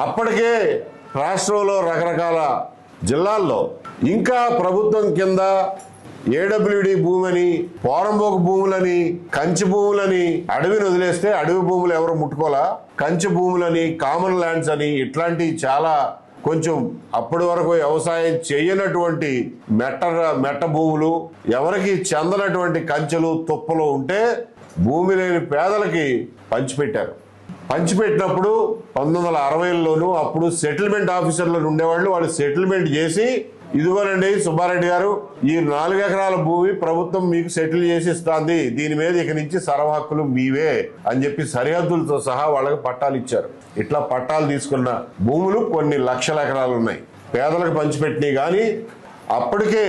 అప్పటికే రాష్ట్రంలో రకరకాల జిల్లాల్లో ఇంకా ప్రభుత్వం కింద ఏడబ్ల్యూడి భూమని, పోరంబోకు భూములని, కంచి భూములని, అడవిని వదిలేస్తే అడవి భూములు ఎవరు ముట్టుకోలా, కంచి భూములని, కామన్ ల్యాండ్స్ అని ఇట్లాంటి చాలా కొంచెం అప్పటి వరకు వ్యవసాయం చేయనటువంటి మెట్ట భూములు, ఎవరికి చెందనటువంటి కంచెలు తుప్పలు ఉంటే భూమి లేని పేదలకి పంచిపెట్టారు. పంచిపెట్టినప్పుడు 1960లోనూ అప్పుడు సెటిల్మెంట్ ఆఫీసర్లు ఉండేవాళ్ళు. వాళ్ళు సెటిల్మెంట్ చేసి ఇదిగోనండి సుబ్బారెడ్డి గారు, ఈ 4 ఎకరాల భూమి ప్రభుత్వం మీకు సెటిల్ చేసి ఇస్తుంది, దీని మీద ఇక నుంచి సర్వ హక్కులు మీవే అని చెప్పి సరిహద్దులతో సహా వాళ్ళకి పట్టాలు ఇచ్చారు. ఇట్లా పట్టాలు తీసుకున్న భూములు కొన్ని లక్షల ఎకరాలు ఉన్నాయి. పేదలకు పంచిపెట్టినాయి. కానీ అప్పటికే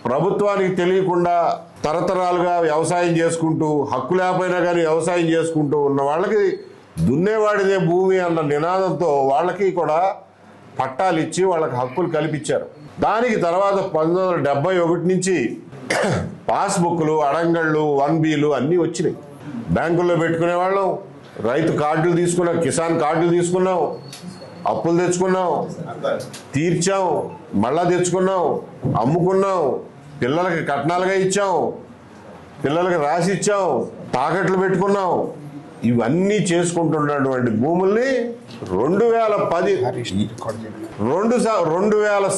ప్రభుత్వానికి తెలియకుండా తరతరాలుగా వ్యవసాయం చేసుకుంటూ, హక్కు లేకపోయినా కానీ వ్యవసాయం చేసుకుంటూ ఉన్న వాళ్ళకి దున్నేవాడిదే భూమి అన్న నినాదంతో వాళ్ళకి కూడా పట్టాలు ఇచ్చి వాళ్ళకి హక్కులు కల్పించారు. దానికి తర్వాత 1971 నుంచి పాస్బుక్లు, అడంగళ్ళు, 1Bలు అన్నీ వచ్చినాయి. బ్యాంకుల్లో పెట్టుకునే వాళ్ళం, రైతు కార్డులు తీసుకున్నాం, కిసాన్ కార్డులు తీసుకున్నాం, అప్పులు తెచ్చుకున్నాం, తీర్చాం, మళ్ళా తెచ్చుకున్నాం, అమ్ముకున్నాం, పిల్లలకి కట్నాలుగా ఇచ్చాం, పిల్లలకి రాసి ఇచ్చాం, తాకట్లు పెట్టుకున్నాం. ఇవన్నీ చేసుకుంటున్నటువంటి భూముల్ని 2010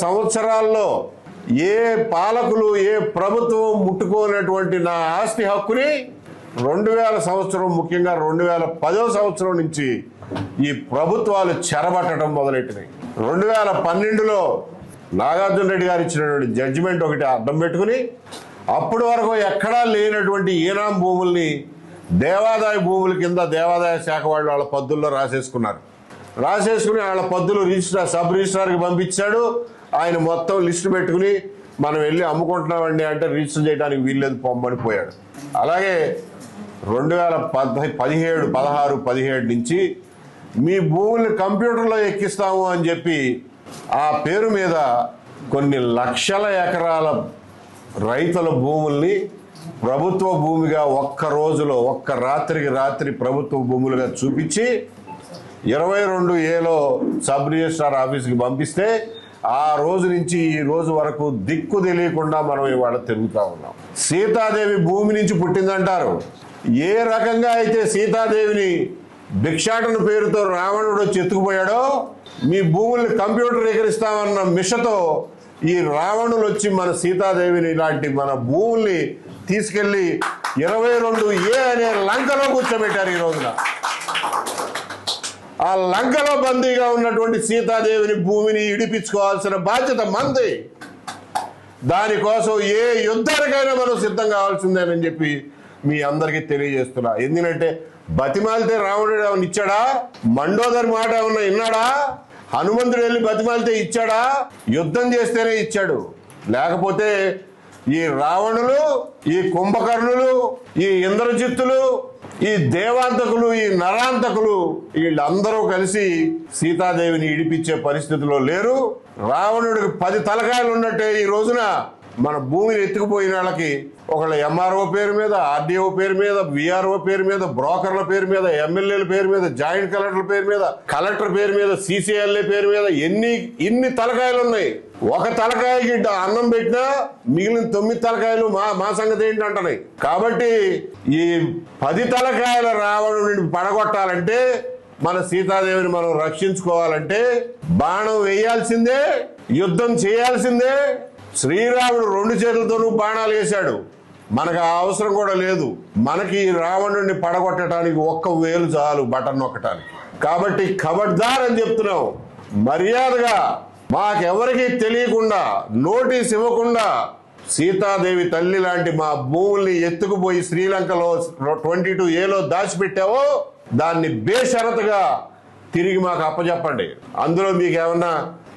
సంవత్సరాల్లో ఏ పాలకులు, ఏ ప్రభుత్వం ముట్టుకోనటువంటి నా ఆస్తి హక్కుని 2000 సంవత్సరం, ముఖ్యంగా 2010 సంవత్సరం నుంచి ఈ ప్రభుత్వాలు చెరబట్టడం మొదలెట్టినాయి. 2012లో నాగార్జున రెడ్డి గారు ఇచ్చినటువంటి జడ్జిమెంట్ ఒకటి అడ్డం పెట్టుకుని అప్పటి వరకు ఎక్కడా లేనటువంటి ఈనాం భూముల్ని దేవాదాయ భూముల కింద దేవాదాయ శాఖ వాళ్ళు వాళ్ళ పద్దుల్లో రాసేసుకుని వాళ్ళ పద్దులు సబ్ రిజిస్ట్రార్కి పంపించాడు. ఆయన మొత్తం లిస్టు పెట్టుకుని మనం వెళ్ళి అమ్ముకుంటున్నామండి అంటే రిజిస్టర్ చేయడానికి వీల్లేదు పొమ్మని పోయాడు. అలాగే 2017, 16, 17 నుంచి మీ భూముల్ని కంప్యూటర్లో ఎక్కిస్తాము అని చెప్పి ఆ పేరు మీద కొన్ని లక్షల ఎకరాల రైతుల భూముల్ని ప్రభుత్వ భూమిగా ఒక్క రోజులో, ఒక్క రాత్రికి రాత్రి ప్రభుత్వ భూములుగా చూపించి 22Aలో సబ్ రిజిస్ట్రార్ ఆఫీస్కి పంపిస్తే ఆ రోజు నుంచి ఈ రోజు వరకు దిక్కు తెలియకుండా మనం ఇవాళ తిరుగుతూ ఉన్నాం. సీతాదేవి భూమి నుంచి పుట్టిందంటారు. ఏ రకంగా అయితే సీతాదేవిని భిక్షాటన పేరుతో రావణుడు వచ్చి ఎత్తుకుపోయాడో, మీ భూముల్ని కంప్యూటరీకరిస్తామన్న మిషతో ఈ రావణులు వచ్చి మన సీతాదేవిని ఇలాంటి మన భూముల్ని తీసుకెళ్లి 22A అనే లంకలో కూర్చోబెట్టారు. ఈ రోజున ఆ లంకలో బందీగా ఉన్నటువంటి సీతాదేవిని భూమిని ఇడిపించుకోవాల్సిన బాధ్యత మనది. దానికోసం ఏ యుద్ధానికైనా మనం సిద్ధం కావాల్సిందేనని చెప్పి మీ అందరికీ తెలియజేస్తున్నా. ఎందుకంటే బతిమాలితే రావణుడు ఏమన్నా ఇచ్చాడా? మండోదరి మాట ఏమన్నా విన్నాడా? హనుమంతుడు వెళ్ళి బతిమాలితే ఇచ్చాడా? యుద్ధం చేస్తేనే ఇచ్చాడు. లేకపోతే ఈ రావణులు, ఈ కుంభకర్ణులు, ఈ ఇంద్రజిత్తులు, ఈ దేవాంతకులు, ఈ నరాంతకులు వీళ్ళందరూ కలిసి సీతాదేవిని ఇడిపించే పరిస్థితిలో లేరు. రావణుడికి 10 తలకాయలు ఉన్నట్టే ఈ రోజున మన భూమిని ఎత్తుకుపోయిన వాళ్ళకి ఒకళ్ళ ఎంఆర్ఓ పేరు మీద, ఆర్డీఓ పేరు మీద, విఆర్ఓ పేరు మీద, బ్రోకర్ల పేరు మీద, ఎమ్మెల్యేల పేరు మీద, జాయింట్ కలెక్టర్ల పేరు మీద, కలెక్టర్ పేరు మీద, సీసీఎల్ఏ పేరు మీద ఇన్ని తలకాయలు ఉన్నాయి. ఒక తలకాయకి అన్నం పెట్టినా మిగిలిన 9 తలకాయలు మా సంగతి ఏంటి అంటున్నాయి. కాబట్టి ఈ 10 తలకాయల రావణుడిని పడగొట్టాలంటే, మన సీతాదేవిని మనం రక్షించుకోవాలంటే బాణం వేయాల్సిందే, యుద్ధం చేయాల్సిందే. శ్రీరాముడు 2 చేతులతోనూ బాణాలు వేశాడు. మనకు ఆ అవసరం కూడా లేదు. మనకి రావణుడిని పడగొట్టడానికి 1 వేలు చాలు బటన్ నొక్కటానికి. కాబట్టి ఖబర్దార్ అని చెప్తున్నాం. మర్యాదగా మాకెవరికి తెలియకుండా, నోటీస్ ఇవ్వకుండా సీతాదేవి తల్లి లాంటి మా భూముల్ని ఎత్తుకుపోయి శ్రీలంకలో 22Aలో దాచిపెట్టావో దాన్ని బేషరతుగా తిరిగి మాకు అప్పచెప్పండి. అందులో మీకు ఏమన్నా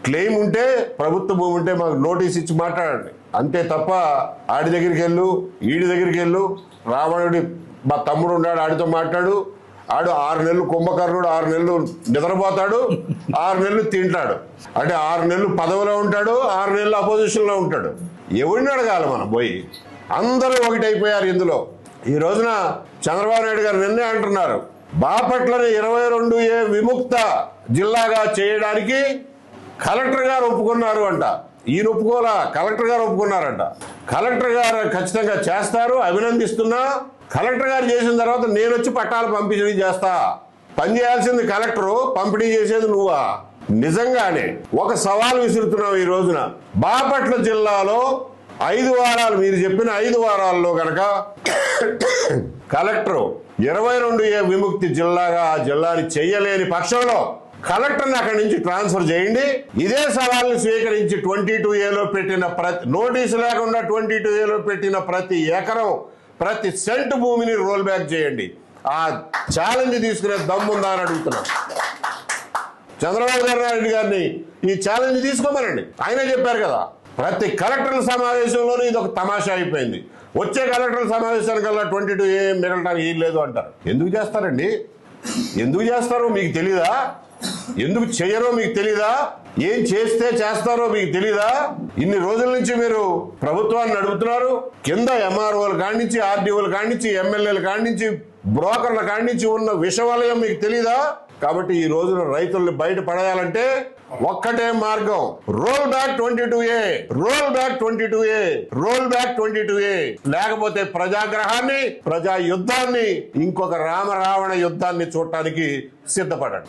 క్లెయిమ్ ఉంటే, ప్రభుత్వ భూమి ఉంటే మాకు నోటీస్ ఇచ్చి మాట్లాడండి. అంతే తప్ప ఆడి దగ్గరికి వెళ్ళు, ఈడి దగ్గరికి వెళ్ళు, రావణుడి మా తమ్ముడు ఉన్నాడు ఆడితో మాట్లాడు, ఆడు 6 నెలలు కుంభకర్ణుడు, 6 నెలలు నిద్రపోతాడు, 6 నెలలు తింటాడు. అంటే 6 నెలలు పదవిలో ఉంటాడు, 6 నెలలు అపోజిషన్లో ఉంటాడు. ఎవరిని అడగాలి మనం పోయి? అందరూ ఒకటైపోయారు ఇందులో. ఈ రోజున చంద్రబాబు నాయుడు గారు నిన్నే అంటున్నారు, బాపట్లని 22A విముక్త జిల్లాగా చేయడానికి కలెక్టర్ గారు ఒప్పుకున్నారు అంట. ఈయన ఒప్పుకోలా, కలెక్టర్ గారు ఒప్పుకున్నారంట. కలెక్టర్ గారు ఖచ్చితంగా చేస్తారు, అభినందిస్తున్నా. కలెక్టర్ గారు చేసిన తర్వాత నేను వచ్చి పట్టాలు పంపిణీ చేస్తా. పని చేయాల్సింది కలెక్టరు, పంపిణీ చేసేది నువ్వా? నిజంగానే ఒక సవాల్ విసురుతున్నావు ఈ రోజున. బాపట్ల జిల్లాలో 5 వారాలు, మీరు చెప్పిన 5 వారాల్లో కనుక కలెక్టరు 22A విముక్తి జిల్లాగా ఆ జిల్లాని చెయ్యలేని పక్షంలో కలెక్టర్ని అక్కడి నుంచి ట్రాన్స్ఫర్ చేయండి. ఇదే సవాల్ని స్వీకరించి 22Aలో పెట్టిన నోటీసు లేకుండా 22Aలో పెట్టిన ప్రతి ఎకరం, ప్రతి సెంటు భూమిని రోల్ బ్యాక్ చేయండి. ఆ ఛాలెంజ్ తీసుకునే దమ్ముందా అని అడుగుతున్నా. చంద్రబాబు నాయుడు గారిని ఈ ఛాలెంజ్ తీసుకోమనండి. ఆయనే చెప్పారు కదా, ప్రతి కలెక్టర్ల సమావేశంలోనూ ఇది ఒక తమాషా అయిపోయింది. వచ్చే కలెక్టర్ల సమావేశానికల్లా 22A మిగలటానికి ఏం లేదు అంటారు. ఎందుకు చేస్తారండి? ఎందుకు చేస్తారో మీకు తెలీదా? ఎందుకు చెయ్యరో మీకు తెలీదా? ఏం చేస్తే చేస్తారో మీకు తెలీదా? ఇన్ని రోజుల నుంచి మీరు ప్రభుత్వాన్ని నడుపుతున్నారు. కింద MROల కాడినుంచి, RDOల కాడినుంచి, ఎమ్మెల్యేల కాడినుంచి, బ్రోకర్ల కాడినుంచి ఉన్న విషవలయం మీకు తెలీదా? కాబట్టి ఈ రోజున రైతుల్ని బయట పడేయాలంటే ఒక్కటే మార్గం, roll back 22A, roll back 22A, roll back 22A. లేకపోతే ప్రజాగ్రహాన్ని, ప్రజా యుద్ధాన్ని, ఇంకొక రామరావణ యుద్ధాన్ని చూడటానికి సిద్ధపడండి.